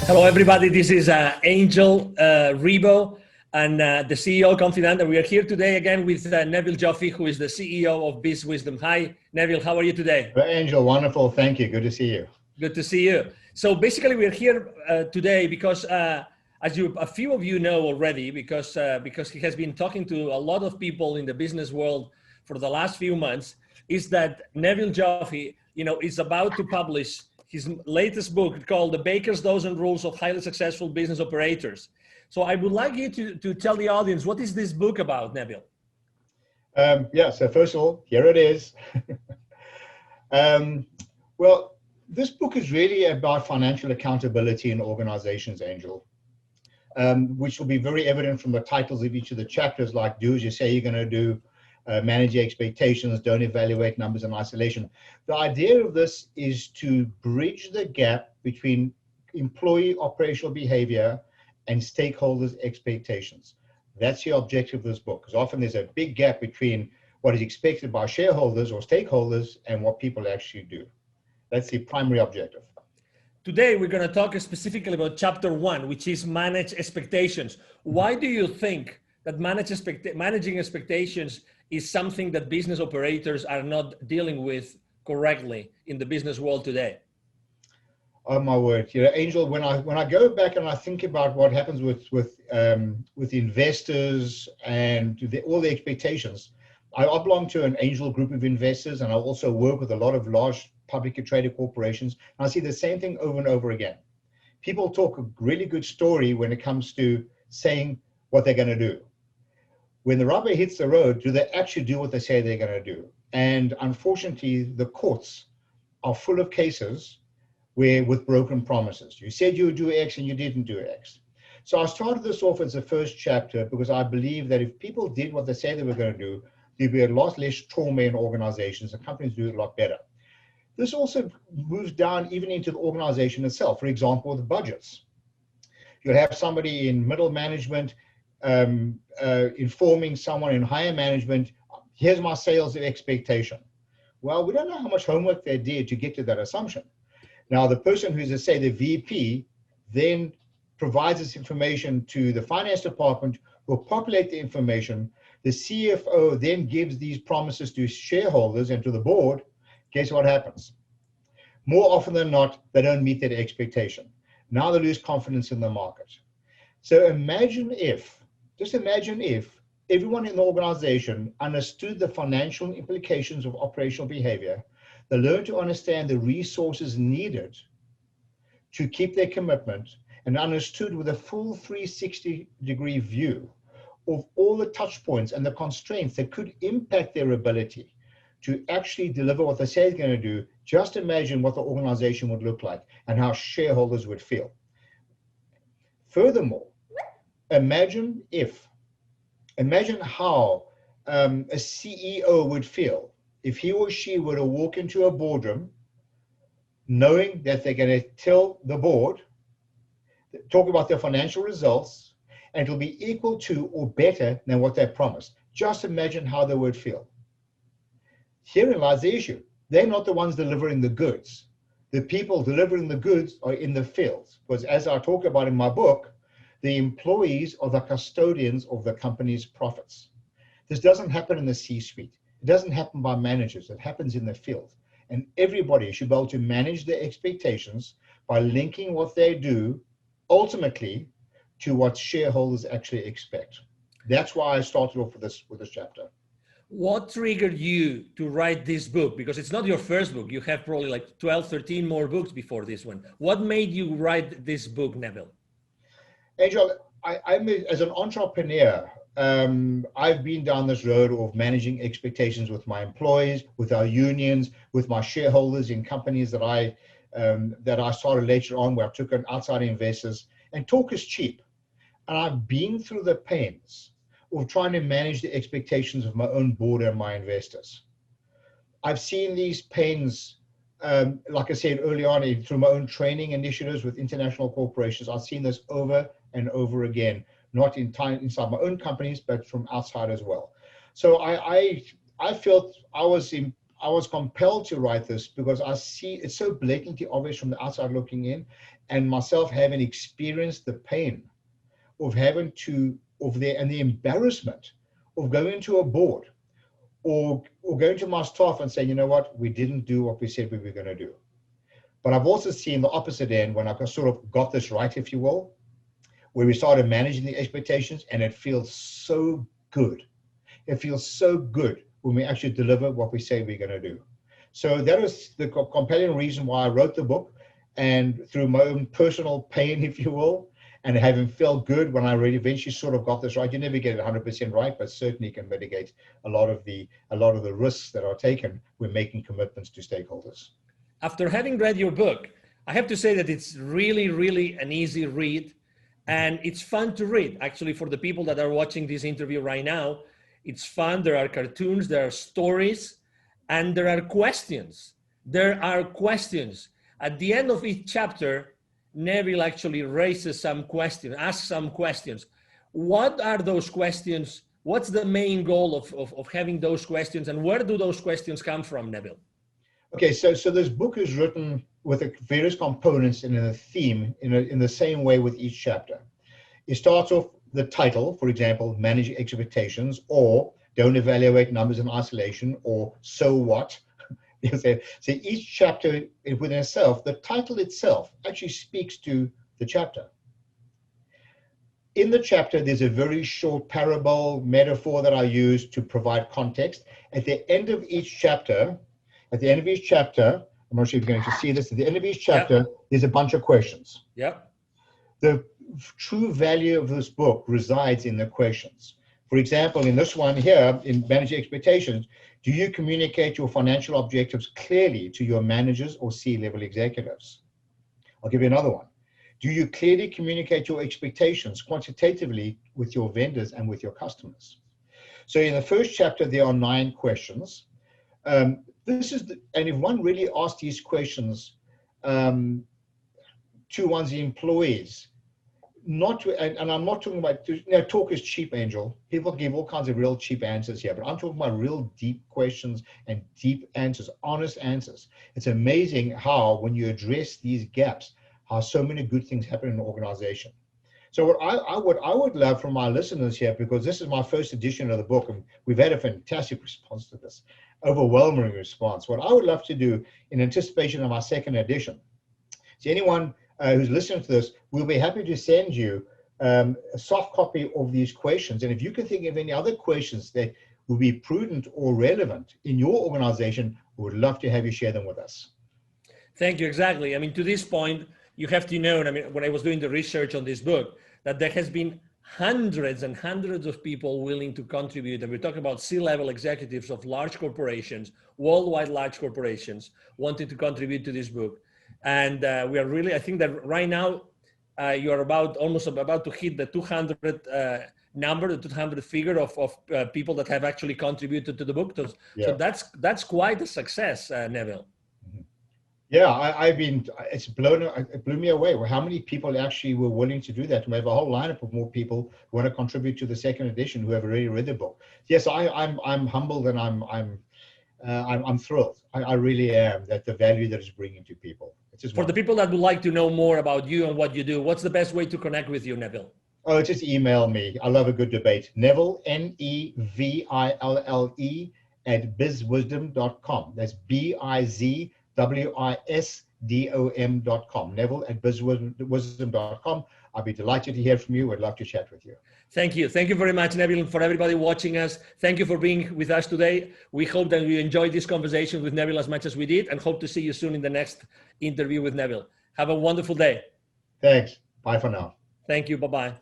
Hello, everybody. This is Angel Rebo and the CEO of Confident. We are here today again with Neville Joffee, who is the CEO of Biz Wisdom. Hi, Neville. How are you today? Angel, wonderful. Thank you. Good to see you. Good to see you. So basically, we're here today because, as a few of you know already, because he has been talking to a lot of people in the business world for the last few months, is that Neville Joffee, is about to publish his latest book called The Baker's Dozen Rules of Highly Successful Business Operators. So I would like you to tell the audience, what is this book about, Neville? So first of all, here it is. Well, this book is really about financial accountability in organizations, Angel, which will be very evident from the titles of each of the chapters, like do as you say you're going to do, manage your expectations, don't evaluate numbers in isolation. The idea of this is to bridge the gap between employee operational behavior and stakeholders' expectations. That's the objective of this book, because often there's a big gap between what is expected by shareholders or stakeholders and what people actually do. That's the primary objective. Today, we're going to talk specifically about chapter 1, which is manage expectations. Why do you think that managing expectations is something that business operators are not dealing with correctly in the business world today? Oh my word! Angel, when I go back and I think about what happens with investors and all the expectations, I belong to an angel group of investors, and I also work with a lot of large publicly traded corporations. And I see the same thing over and over again. People talk a really good story when it comes to saying what they're going to do. When the rubber hits the road, do they actually do what they say they're going to do? And unfortunately, the courts are full of cases with broken promises. You said you would do X and you didn't do X. So I started this off as the first chapter because I believe that if people did what they say they were going to do, there'd be a lot less trauma in organizations and companies do it a lot better. This also moves down even into the organization itself. For example, with budgets. You'll have somebody in middle management informing someone in higher management, here's my sales expectation. Well, we don't know how much homework they did to get to that assumption. Now, the person who's, say, the VP then provides this information to the finance department, who will populate the information. The CFO then gives these promises to shareholders and to the board. Guess what happens? More often than not, they don't meet that expectation. Now they lose confidence in the market. So just imagine if everyone in the organization understood the financial implications of operational behavior, they learned to understand the resources needed to keep their commitment, and understood with a full 360-degree view of all the touch points and the constraints that could impact their ability to actually deliver what they say they're going to do. Just imagine what the organization would look like and how shareholders would feel. Furthermore, imagine how a CEO would feel if he or she were to walk into a boardroom knowing that they're going to tell the board, talk about their financial results, and it'll be equal to or better than what they promised. Just imagine how they would feel. Herein lies the issue. They're not the ones delivering the goods. The people delivering the goods are in the field. Because as I talk about in my book, the employees are the custodians of the company's profits. This doesn't happen in the C-suite. It doesn't happen by managers. It happens in the field. And everybody should be able to manage their expectations by linking what they do ultimately to what shareholders actually expect. That's why I started off with this chapter. What triggered you to write this book? Because it's not your first book. You have probably like 12, 13 more books before this one. What made you write this book, Neville? Angel, as an entrepreneur, I've been down this road of managing expectations with my employees, with our unions, with my shareholders in companies that I started later on, where I took on outside investors. And talk is cheap. And I've been through the pains of trying to manage the expectations of my own board and my investors. I've seen these pains, like I said early on, through my own training initiatives with international corporations. I've seen this over and over again, not inside my own companies, but from outside as well. So I felt I I was compelled to write this because I see it's so blatantly obvious from the outside looking in, and myself having experienced the pain of having to, and the embarrassment of going to a board or going to my staff and saying, you know what, we didn't do what we said we were going to do. But I've also seen the opposite end when I sort of got this right, if you will, where we started managing the expectations, and it feels so good. It feels so good when we actually deliver what we say we're going to do. So that is the compelling reason why I wrote the book, and through my own personal pain, if you will, and having felt good when I really eventually sort of got this right. You never get it 100% right, but certainly can mitigate a lot of the risks that are taken when making commitments to stakeholders. After having read your book, I have to say that it's really, really an easy read, and it's fun to read. Actually, for the people that are watching this interview right now, it's fun. There are cartoons, there are stories, and there are questions. There are questions. At the end of each chapter, Neville actually raises some questions, asks some questions. What are those questions? What's the main goal of having those questions, and where do those questions come from, Neville? Okay, so this book is written with the various components and in a theme in the same way with each chapter. It starts off the title, for example, Manage Expectations, or Don't Evaluate Numbers in Isolation, or So What? So each chapter within itself, the title itself actually speaks to the chapter. In the chapter, there's a very short parable, metaphor that I use to provide context. At the end of each chapter, I'm not sure if you're going to see this, at the end of each chapter, there's a bunch of questions. Yep. The true value of this book resides in the questions. For example, in this one here, in Managing Expectations, do you communicate your financial objectives clearly to your managers or C-level executives? I'll give you another one. Do you clearly communicate your expectations quantitatively with your vendors and with your customers? So in the first chapter, there are 9 questions. And if one really asks these questions to one's employees, and I'm not talking about, talk is cheap, Angel. People give all kinds of real cheap answers here, but I'm talking about real deep questions and deep answers, honest answers. It's amazing how, when you address these gaps, how so many good things happen in an organization. So what I would love from my listeners here, because this is my first edition of the book, and we've had a fantastic response to this, overwhelming response. What I would love to do in anticipation of my second edition, so anyone who's listening to this, we'll be happy to send you a soft copy of these questions. And if you can think of any other questions that would be prudent or relevant in your organization, we would love to have you share them with us. Thank you. Exactly. I mean, to this point, you have to know, I mean, when I was doing the research on this book, that there has been hundreds and hundreds of people willing to contribute. And we're talking about C-level executives of large corporations, worldwide large corporations, wanting to contribute to this book. And we are really, I think that right now, you are almost about to hit the 200 number, the 200 figure of people that have actually contributed to the book. So that's quite a success, Neville. Yeah, it blew me away how many people actually were willing to do that. We have a whole lineup of more people who want to contribute to the second edition who have already read the book. Yes, I'm humbled, and I'm thrilled. I really am, that the value that it's bringing to people. It's just for the people that would like to know more about you and what you do, what's the best way to connect with you, Neville? Oh, just email me. I love a good debate. Neville, Neville, @bizwisdom.com. That's BIZWISDOM.com. Neville @bizwisdom.com. I'll be delighted to hear from you. I'd love to chat with you. Thank you. Thank you very much, Neville. And for everybody watching us, thank you for being with us today. We hope that you enjoyed this conversation with Neville as much as we did, and hope to see you soon in the next interview with Neville. Have a wonderful day. Thanks. Bye for now. Thank you. Bye-bye.